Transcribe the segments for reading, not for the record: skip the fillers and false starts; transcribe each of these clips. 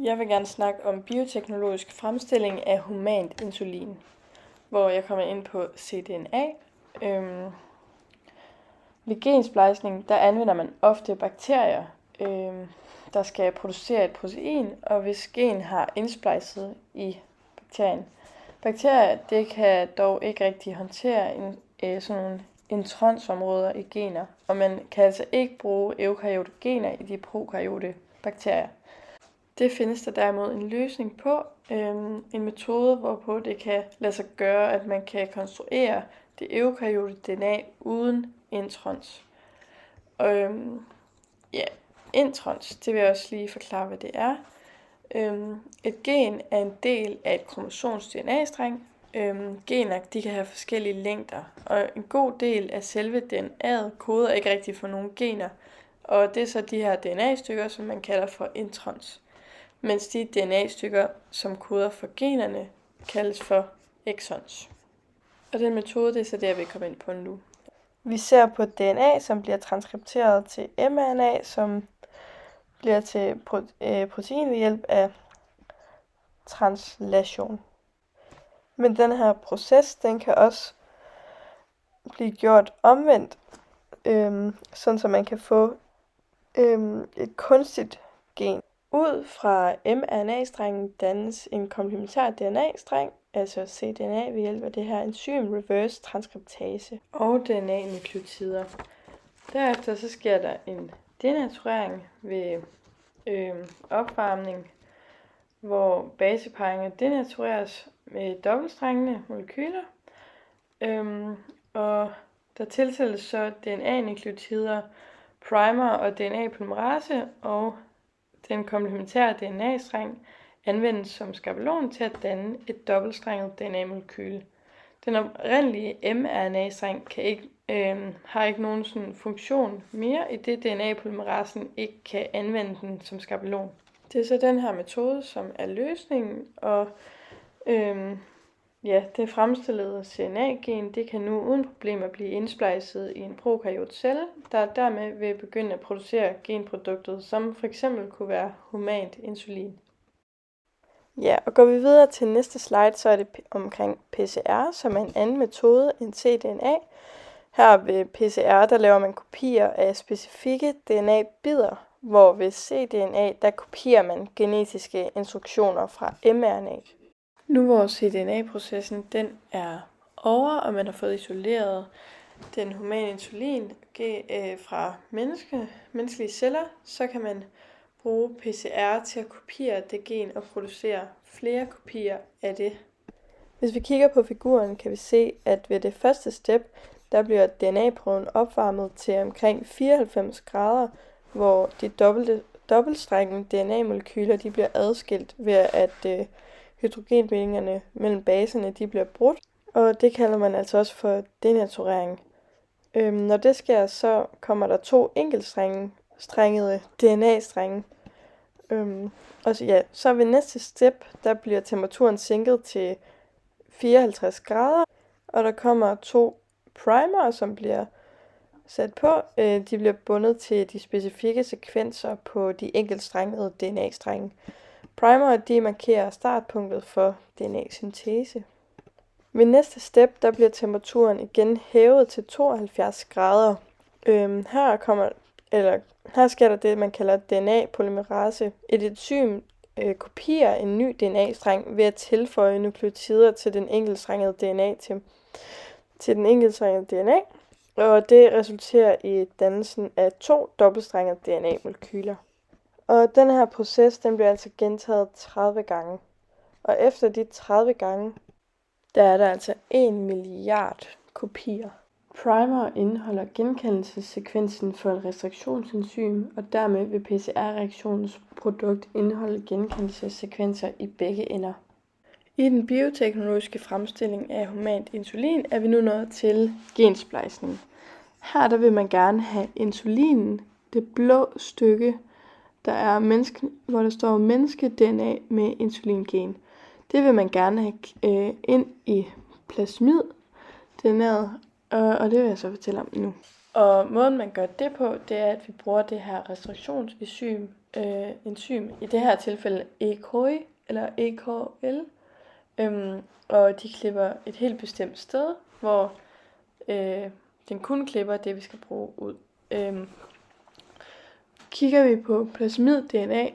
Jeg vil gerne snakke om bioteknologisk fremstilling af humant insulin, hvor jeg kommer ind på cDNA. Ved gensplejsning, der anvender man ofte bakterier, der skal producere et protein, og hvis gen har indsplejset i bakterien. Bakterier, det kan dog ikke rigtig håndtere sådan nogle intronsområder i gener, og man kan altså ikke bruge eukaryote gener i de prokaryote bakterier. Det findes der derimod en løsning på, en metode, hvorpå det kan lade sig gøre, at man kan konstruere det eukaryote DNA uden introns. Introns, det vil jeg også lige forklare, hvad det er. Et gen er en del af et kromosoms DNA-streng. Gener, de kan have forskellige længder, og en god del af selve DNA'et koder ikke rigtig for nogle gener, og det er så de her DNA-stykker, som man kalder for introns, mens de DNA-stykker, som koder for generne, kaldes for exons. Og den metode, det er så det, jeg vil komme ind på nu. Vi ser på DNA, som bliver transkripteret til mRNA, som bliver til protein ved hjælp af translation. Men den her proces, den kan også blive gjort omvendt, sådan så man kan få et kunstigt gen. Ud fra mRNA-strengen dannes en komplementær DNA-streng, altså cDNA, ved hjælp af det her enzym reverse transkriptase og DNA-nukleotider. Derefter så sker der en denaturering ved opvarmning, hvor baseparringer denatureres med dobbeltstrengende molekyler, og der tilsættes så DNA-nukleotider, primer og DNA-polymerase, og den komplementære DNA-streng anvendes som skabelon til at danne et dobbeltstrenget DNA-molekyle. Den oprindelige mRNA-streng har ikke nogen sådan funktion mere, i det DNA-polymerasen ikke kan anvende den som skabelon. Det er så den her metode, som er løsningen, og det fremstillede cDNA-gen, det kan nu uden problemer blive indsplejset i en prokaryot celle, der dermed vil begynde at producere genproduktet, som for eksempel kunne være humant insulin. Ja, og går vi videre til næste slide, så er det omkring PCR, som er en anden metode end cDNA. Her ved PCR, der laver man kopier af specifikke DNA-bidder, hvor ved cDNA, der kopierer man genetiske instruktioner fra mRNA. Nu hvor cDNA-processen den er over, og man har fået isoleret den humane insulin fra menneskelige celler, så kan man bruge PCR til at kopiere det gen og producere flere kopier af det. Hvis vi kigger på figuren, kan vi se, at ved det første step, der bliver DNA-prøven opvarmet til omkring 94 grader, hvor de dobbeltstrækkende DNA-molekyler de bliver adskilt ved at hydrogenbindingerne mellem baserne de bliver brudt, og det kalder man altså også for denaturering. Når det sker, så kommer der 2 enkeltstrængede DNA-strenge. Så ved næste step, der bliver temperaturen sænket til 54 grader, og der kommer 2 primer, som bliver sat på. De bliver bundet til de specifikke sekvenser på de enkeltstrængede DNA-strenge. Primer, de markerer startpunktet for DNA-syntese. Ved næste step, der bliver temperaturen igen hævet til 72 grader. Her sker der det, man kalder DNA-polymerase. Et enzym kopierer en ny DNA-streng ved at tilføje nukleotider til den enkeltstrængede DNA til den enkeltstrængede DNA, og det resulterer i dannelsen af 2 dobbeltstrengede DNA-molekyler. Og den her proces, den bliver altså gentaget 30 gange. Og efter de 30 gange, der er der altså 1 milliard kopier. Primer indeholder genkendelsessekvensen for et restriktionsenzym, og dermed vil PCR-reaktionens produkt indeholde genkendelsessekvenser i begge ender. I den bioteknologiske fremstilling af humant insulin er vi nu nået til gensplejsning. Her der vil man gerne have insulinen, det blå stykke, hvor der står menneske-DNA med insulingen. Det vil man gerne have ind i plasmid-DNA'et, og det vil jeg så fortælle om nu. Og måden man gør det på, det er, at vi bruger det her restriktionsenzym enzym, i det her tilfælde ECOI eller EKL, og de klipper et helt bestemt sted, hvor den kun klipper det, vi skal bruge ud. Kigger vi på plasmid-DNA,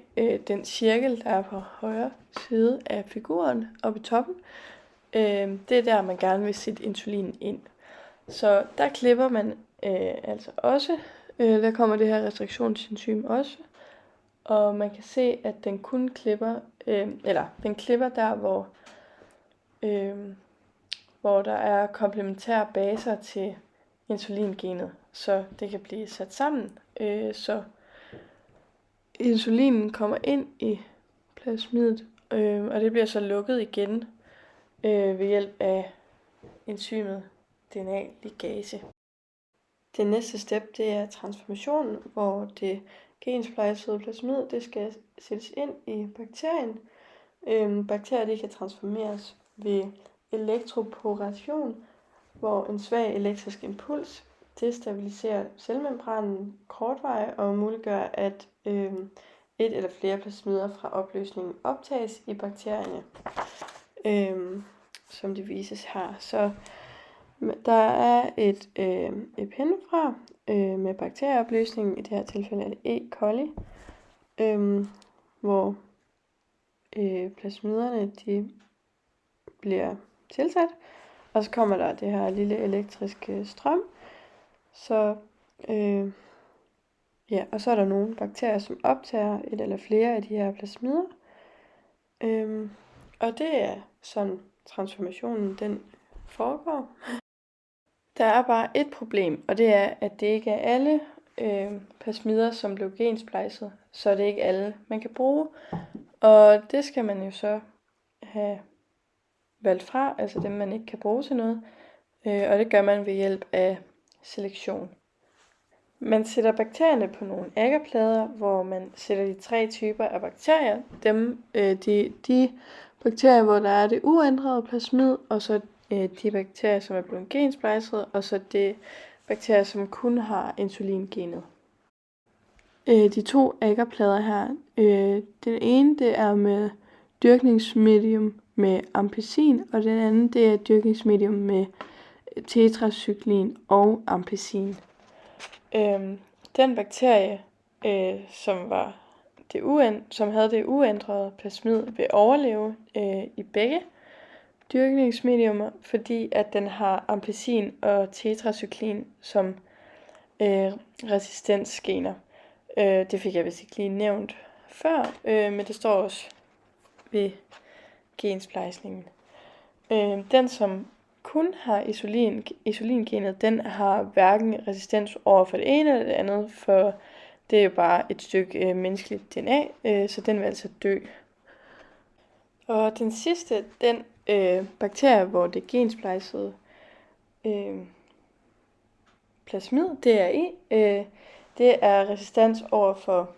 den cirkel, der er på højre side af figuren oppe i toppen, det er der, man gerne vil sætte insulin ind. Så der klipper man altså også, der kommer det her restriktionsenzym også, og man kan se, at den kun klipper, den klipper der, hvor der er komplementære baser til insulingenet, så det kan blive sat sammen, så insulinen kommer ind i plasmidet, og det bliver så lukket igen ved hjælp af enzymet DNA-ligase. Det næste step, det er transformationen, hvor det gensplejsede plasmid, det skal sættes ind i bakterien. Bakterier, de kan transformeres ved elektroporation, hvor en svag elektrisk impuls destabiliserer cellemembranen kortvarigt og muliggør, at et eller flere plasmider fra opløsningen optages i bakterierne, som det vises her. Så der er et epinefra med bakterieopløsning, i det her tilfælde er det E. coli, hvor plasmiderne de bliver tilsat, og så kommer der det her lille elektriske strøm. Så og så er der nogle bakterier, som optager et eller flere af de her plasmider. Og det er sådan transformationen den foregår. Der er bare et problem, og det er, at det ikke er alle plasmider, som blev gensplejset, så det er ikke alle, man kan bruge. Og det skal man jo så have valgt fra, altså dem, man ikke kan bruge til noget. Og det gør man ved hjælp af selektion. Man sætter bakterierne på nogle agerplader, hvor man sætter de 3 typer af bakterier. De bakterier, hvor der er det uændrede plasmid, og så de bakterier, som er blevet gensplejset, og så de bakterier, som kun har insulingenet. De 2 agerplader her, den ene det er med dyrkningsmedium med ampicin, og den anden det er dyrkningsmedium med tetracyklin og ampicin. Den bakterie, som havde det uændrede plasmid, vil overleve i begge dyrkningsmediumer, fordi at den har ampicin og tetracyklin som resistensgener. Det fik jeg vist ikke lige nævnt før, men det står også ved gensplejsningen. Den, som kun har insulingenet, den har hverken resistens over for det ene eller det andet, for det er jo bare et stykke menneskeligt DNA, så den vil altså dø. Og den sidste, den bakterie, hvor det gensplejsede plasmid, det er i, det er resistens over for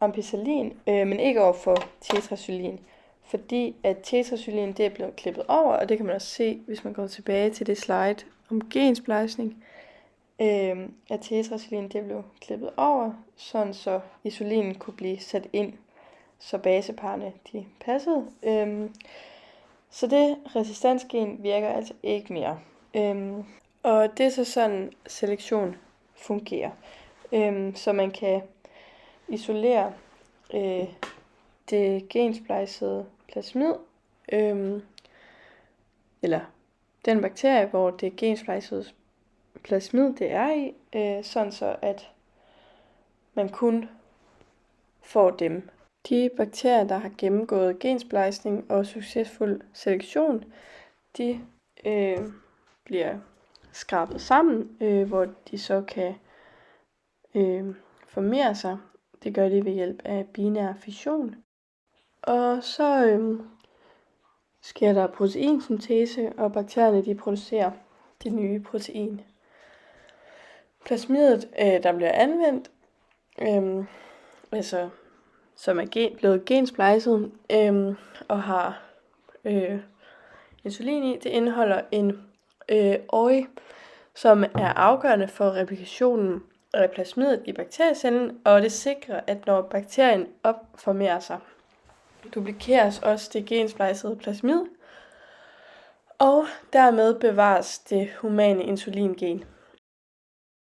ampicillin, men ikke over for tetracyklin. Fordi at tetracyklin det er blevet klippet over, og det kan man også se, hvis man går tilbage til det slide om gensplejsning, at tetracyklin det er blevet klippet over, sådan så insulinen kunne blive sat ind, så baseparerne de passede. Så det resistensgen virker altså ikke mere. Og det er så sådan selektion fungerer. Så man kan isolere det gensplejsede plasmid, eller den bakterie, hvor det gensplejsede plasmid det er i, sådan så at man kun får dem. De bakterier, der har gennemgået gensplejsning og succesfuld selektion, de bliver skrabet sammen, hvor de så kan formere sig. Det gør de ved hjælp af binær fission. Og så sker der proteinsyntese, og bakterierne de producerer det nye protein. Plasmidet, der bliver anvendt, som er blevet gensplejset og har insulin i, det indeholder en OI, som er afgørende for replikationen eller plasmidet i bakteriecellen, og det sikrer, at når bakterien opformerer sig, duplikeres også det gensplejsede plasmid, og dermed bevares det humane insulingen.